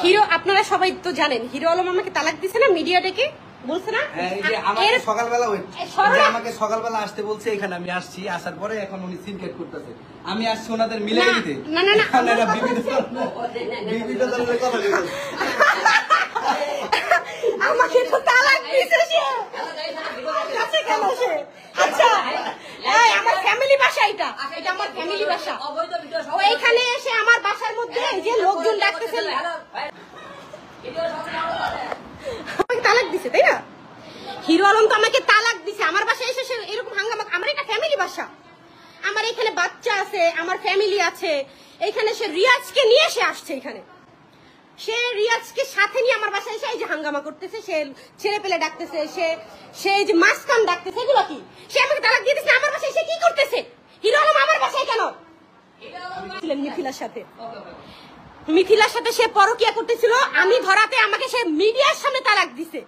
Hero আপনারা সবাই তো জানেন হিরো আলম আমাকে তালাক দিছে না, মিডিয়া ডেকে বলছে না। আমাকে সকালবেলা আসতে বলছে, এখানে আমি আসছি, আসার পরে এখন উনি সিনকেট করতেছে, আমি আসছি ওনাদের মিলে দিতে। না না না আমাকে তো তালাক দিছে সে। আচ্ছা আমার ফ্যামিলি বাসা, এটা আমার ফ্যামিলি বাসা। ও এখানে এসে আমার বাসার মধ্যে যে লোকজন ডাকতেছে আমাকে তালাক দিছে, তাই না? হিরো আলম তো আমাকে তালাক দিছে, আমার বাসায় এসে এরকম হাঙ্গামা। আমার এটা ফ্যামিলি বাসা, আমার এখানে বাচ্চা আছে, আমার ফ্যামিলি আছে। এখানে সে রিয়াজকে নিয়ে এসে আসছে, এখানে সে রিয়াজকে সাথে নিয়ে আমার বাসায় এসে এই যে হাঙ্গামা করতেছে, সে ছেলে পেলে ডাকতেছে, সে যে মাস্কান ডাকতেছে, এগুলো কি? সে আমাকে তালাক দিয়ে দিচ্ছে, আমার বাসায় সে কি করতেছে? হিরো আলম আমার বাসায় কেন? মিথিলার সাথে সে পরকিয়া করতেছিল, আমি ধরাতে আমাকে সে মিডিয়ার সামনে তালাক দিছে।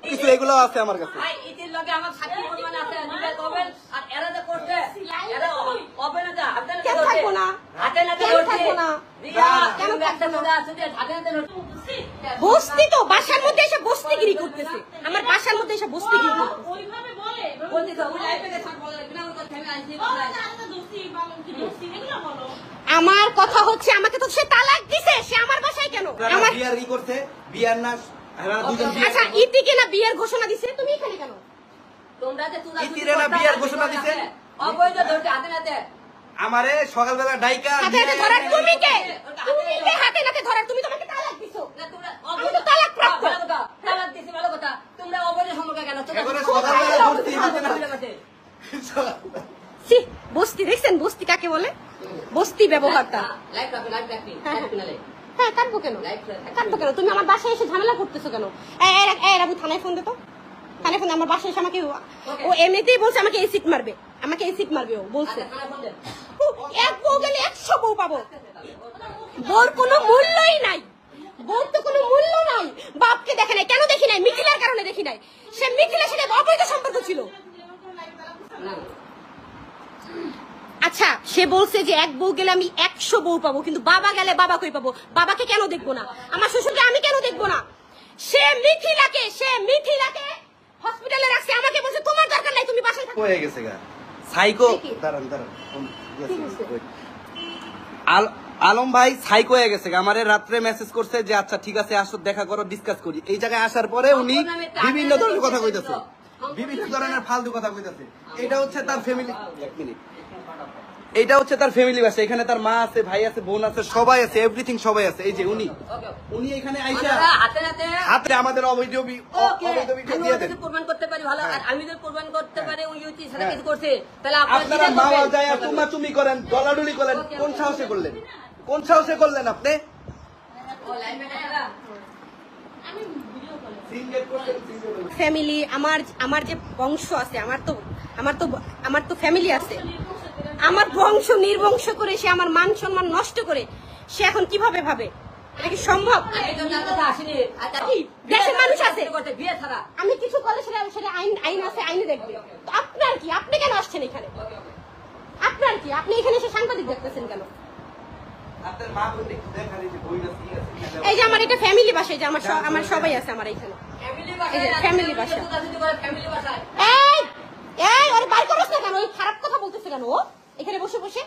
কিছু এগুলো আছে আমার কাছে। বস্তি তো বাসার মধ্যে এসে বস্তিগিরি করতেছে, আমার বাসার মধ্যে এসে বস্তিগিরি আমার কথা হচ্ছে, আমাকে তো সে তালাক দিছে, সে আমার বাসায় কেন? আমার বিয়ার ই করতে, বিয়ার না আচ্ছা ইতিকে না বিয়ের ঘোষণা দিছে, তুমি এখানে কেন? তোমরা যে ইতিরে না বিয়ার ঘোষণা দিছে, অবৈধ ধরতে হাতে নাতে আমারে সকালবেলা ডাইকা হাতে নাতে ধরার তুমি কে? তুমি কে হাতে নাতে ধরার? তুমি তোমাকে তালাক দিছো না? তোমরা আমি তো তালাক প্রাপ্ত। তালাক দিছি ভালো কথা, তোমরা অবৈধ সম্পর্কে কেন? এবারে সকালবেলা ধরতে হাতে নাতে সি বস্তি দেখছেন, বস্তি কাকে বলে? বস্তি ব্যবহারটা লাইভ রাখবি হ্যাঁ কাটবো কেন? তুমি আমার বাসায় এসে ঝামেলা করতেছো কেন? রাবু থানায় ফোন দে তো, থানায় ফোন। আমার বাসায় এসে আমাকে ও এমনিতেই বলছে আমাকে এসিড মারবে, ও বলছে এক বউ গেলে 100 বউ পাবো। বউর কোনো মূল্যই নাই, বউর তো কোনো মূল্য নাই। বাপকে দেখে নাই, কেন দেখি নাই? মিথিলার কারণে দেখি নাই। সে মিথিলার সাথে অবৈধ সম্পর্ক ছিল। আচ্ছা সে বলছে যে এক বউ গেলে আমি 100 বউ পাবো, কিন্তু বাবা গেলে বাবা কই পাবো? বাবাকে কেন দেখবো না? আমার শ্বশুরকে আমি কেন দেখবো না? সে মিথিলাকে হসপিটালে রাখছে, আমাকে বলছে তোমার দরকার নাই, তুমি বাসায় থাকো। হয়ে গেছে গা সাইকো। দাঁড়ান আলম ভাই সাইকো হয়ে গেছে। আমারে রাত্রে মেসেজ করছে যে আচ্ছা ঠিক আছে আসো, দেখা করো, ডিসকাস করি। এই জায়গায় আসার পরে উনি বিভিন্ন ধরনের কথা কইতেছে, বিভিন্ন ধরনের ফালতু কথা কইতেছে। এটা হচ্ছে তার ফ্যামিলি, এক মিনিট, এটা হচ্ছে তার ফ্যামিলি বাসা। এখানে তার মা আছে, ভাই আছে, বোন আছে, সবাই আছে, এভরিথিং সবাই আছে। এই যে উনি এখানে আইসা হাতে আমাদের অবৈধ দিয়ে দেন। প্রমাণ করতে পারি ভালো, আর আমি যদি প্রমাণ করতে পারি ওই ইউটিউব সাথে কিছু করছে, তাহলে আপনারা মাওয়া যায় আর তোমরা চুমি করেন, গলাডুলি করেন, কোন সাহসে করলেন? কোন সাহসে করলেন আপনি? ফ্যামিলি আমার যে বংশ আছে, আমার তো ফ্যামিলি আছে। আমার বংশ নির্বংশ করে সে আমার মান সম্মান নষ্ট করে সে এখন কিভাবে ভাবে? এটা কি সম্ভব? দেশের মানুষ আছে, আমি কিছু করলে সেটা আইন আছে, আইনে দেখবে। আপনার কি? আপনি কেন আসছেন এখানে? আপনার কি? আপনি এখানে এসে সাংবাদিক দেখতেছেন কেন? এই যে আমার এটা ফ্যামিলি বাসা, এই যে আমার সবাই আছে আমার এখানে, ফ্যামিলি বাসা। এই ওরে বাইর করছ না কেন? ওই খারাপ কথা বলতেছে কেন ও এখানে বসে বসে?